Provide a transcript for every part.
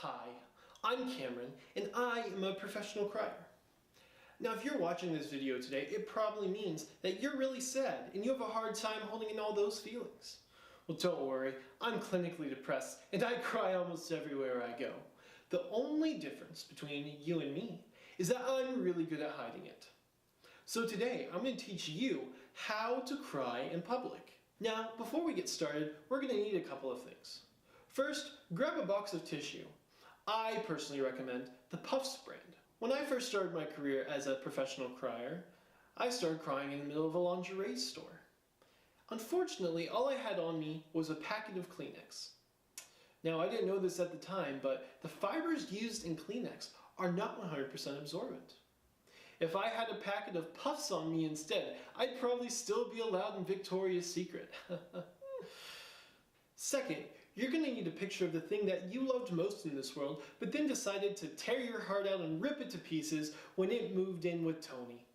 Hi, I'm Cameron, and I am a professional crier. Now, if you're watching this video today, it probably means that you're really sad and you have a hard time holding in all those feelings. Well, don't worry, I'm clinically depressed and I cry almost everywhere I go. The only difference between you and me is that I'm really good at hiding it. So today, I'm going to teach you how to cry in public. Now, before we get started, we're going to need a couple of things. First, grab a box of tissue. I personally recommend the Puffs brand. When I first started my career as a professional crier, I started crying in the middle of a lingerie store. Unfortunately, all I had on me was a packet of Kleenex. Now, I didn't know this at the time, but the fibers used in Kleenex are not 100% absorbent. If I had a packet of Puffs on me instead, I'd probably still be allowed in Victoria's Secret. Second, you're going to need a picture of the thing that you loved most in this world, but then decided to tear your heart out and rip it to pieces when it moved in with Tony.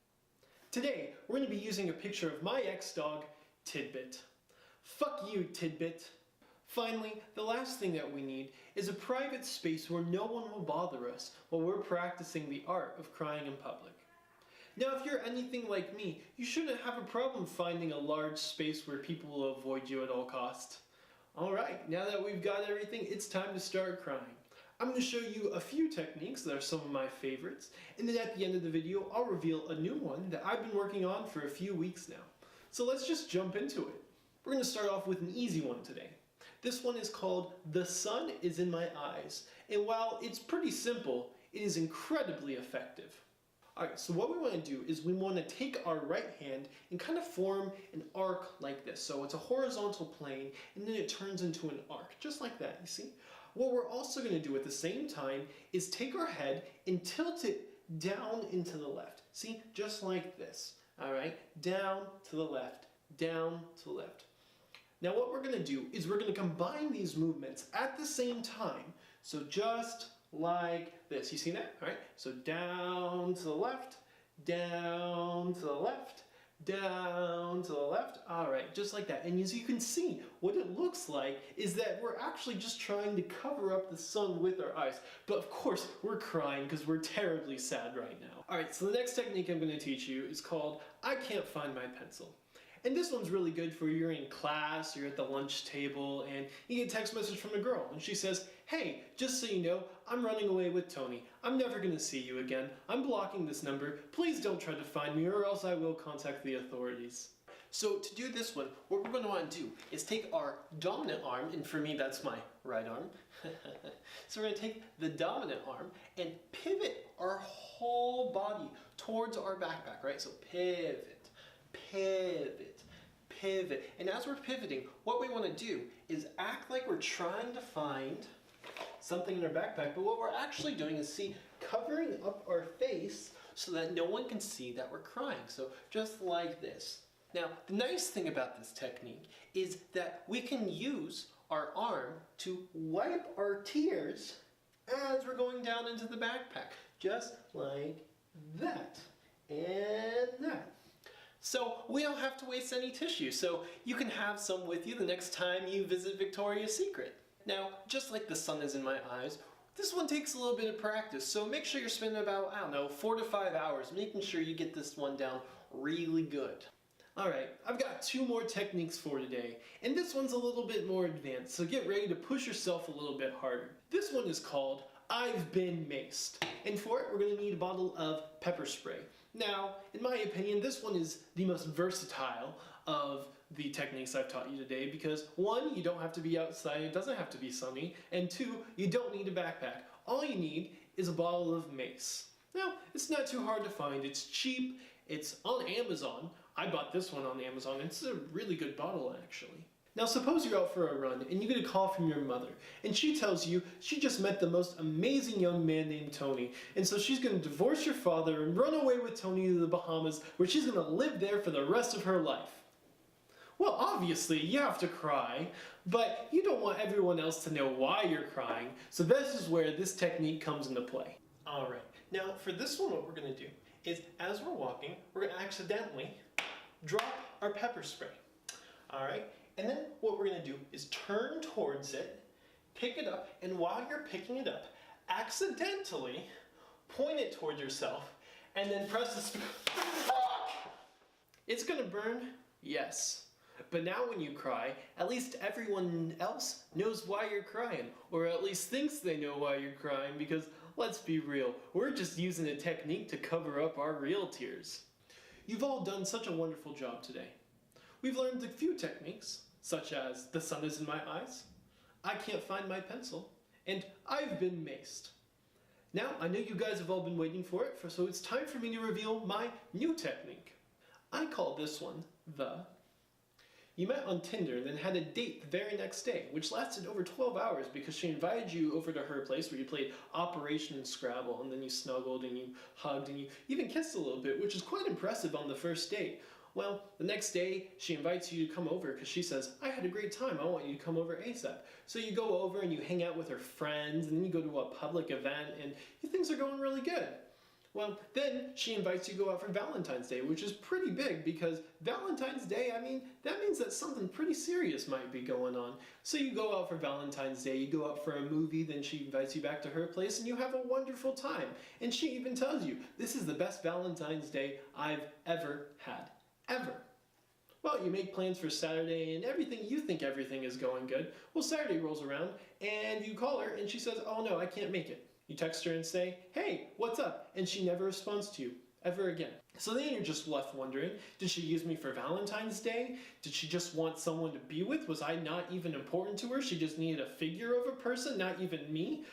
Today, we're going to be using a picture of my ex-dog, Tidbit. Fuck you, Tidbit. Finally, the last thing that we need is a private space where no one will bother us while we're practicing the art of crying in public. Now, if you're anything like me, you shouldn't have a problem finding a large space where people will avoid you at all costs. Alright, now that we've got everything, it's time to start crying. I'm going to show you a few techniques that are some of my favorites, and then at the end of the video, I'll reveal a new one that I've been working on for a few weeks now. So let's just jump into it. We're going to start off with an easy one today. This one is called "The Sun is in My Eyes," and while it's pretty simple, it is incredibly effective. Alright, so what we want to do is we want to take our right hand and kind of form an arc like this. So it's a horizontal plane and then it turns into an arc, just like that, you see? What we're also going to do at the same time is take our head and tilt it down into the left. See, just like this. Alright, down to the left, down to the left. Now what we're going to do is we're going to combine these movements at the same time. So just like this. You see that? All right. So down to the left, down to the left, down to the left. All right, just like that. And as you can see, what it looks like is that we're actually just trying to cover up the sun with our eyes. But of course, we're crying because we're terribly sad right now. All right, so the next technique I'm going to teach you is called "I Can't Find My Pencil." And this one's really good for you're in class, you're at the lunch table, and you get a text message from a girl, and she says, "Hey, just so you know, I'm running away with Tony. I'm never going to see you again. I'm blocking this number. Please don't try to find me or else I will contact the authorities." So to do this one, what we're going to want to do is take our dominant arm, and for me that's my right arm. So we're going to take the dominant arm and pivot our whole body towards our backpack, right? So pivot, pivot, pivot. And as we're pivoting, what we want to do is act like we're trying to find something in our backpack, but what we're actually doing is, see, covering up our face so that no one can see that we're crying. So just like this. Now, the nice thing about this technique is that we can use our arm to wipe our tears as we're going down into the backpack. Just like that. And that. So we don't have to waste any tissue, so you can have some with you the next time you visit Victoria's Secret. Now, just like "The Sun is in My Eyes," this one takes a little bit of practice, so make sure you're spending about, 4 to 5 hours making sure you get this one down really good. Alright, I've got 2 more techniques for today, and this one's a little bit more advanced, so get ready to push yourself a little bit harder. This one is called "I've Been Maced," and for it we're going to need a bottle of pepper spray. Now, in my opinion, this one is the most versatile of the techniques I've taught you today because 1, you don't have to be outside, it doesn't have to be sunny, and 2, you don't need a backpack. All you need is a bottle of mace. Now, it's not too hard to find, it's cheap, it's on Amazon. I bought this one on Amazon, it's a really good bottle actually. Now suppose you're out for a run and you get a call from your mother and she tells you she just met the most amazing young man named Tony, and so she's going to divorce your father and run away with Tony to the Bahamas where she's going to live there for the rest of her life. Well, obviously you have to cry, but you don't want everyone else to know why you're crying, so this is where this technique comes into play. Alright, now for this one what we're going to do is as we're walking, we're going to accidentally drop our pepper spray. Alright, and then what we're going to do is turn towards it, pick it up, and while you're picking it up, accidentally point it toward yourself, and then press the It's gonna burn? Yes. But now when you cry, at least everyone else knows why you're crying, or at least thinks they know why you're crying, because let's be real, we're just using a technique to cover up our real tears. You've all done such a wonderful job today. We've learned a few techniques, such as the sun is in my eyes, I can't find my pencil, and I've been maced. Now, I know you guys have all been waiting for it, so it's time for me to reveal my new technique. I call this one the... You met on Tinder and then had a date the very next day, which lasted over 12 hours because she invited you over to her place where you played Operation Scrabble, and then you snuggled and you hugged and you even kissed a little bit, which is quite impressive on the first date. Well, the next day she invites you to come over because she says, I had a great time, I want you to come over ASAP. So you go over and you hang out with her friends, and then you go to a public event and things are going really good. Well, then she invites you to go out for Valentine's Day, which is pretty big because Valentine's Day, that means that something pretty serious might be going on. So you go out for Valentine's Day, you go out for a movie, then she invites you back to her place and you have a wonderful time. And she even tells you, this is the best Valentine's Day I've ever had. Ever. Well, you make plans for Saturday and you think everything is going good. Well, Saturday rolls around and you call her and she says, oh no, I can't make it. You text her and say, hey, what's up? And she never responds to you, ever again. So then you're just left wondering, did she use me for Valentine's Day? Did she just want someone to be with? Was I not even important to her? She just needed a figure of a person, not even me?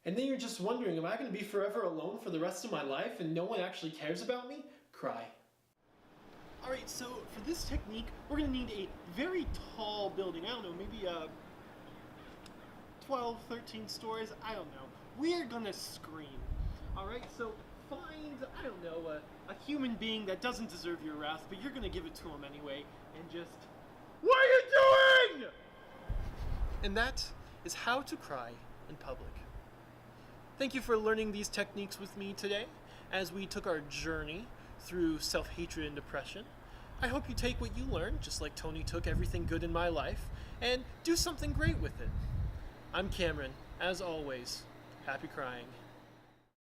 And then you're just wondering, am I going to be forever alone for the rest of my life and no one actually cares about me? Cry. Alright, so for this technique, we're going to need a very tall building. I don't know, maybe 12, 13 stories, I don't know. We're gonna scream. Alright, so find, I don't know, a human being that doesn't deserve your wrath, but you're gonna give it to him anyway, and just... What are you doing?! And that is how to cry in public. Thank you for learning these techniques with me today, as we took our journey through self-hatred and depression. I hope you take what you learned, just like Tony took everything good in my life, and do something great with it. I'm Cameron, as always. Happy crying.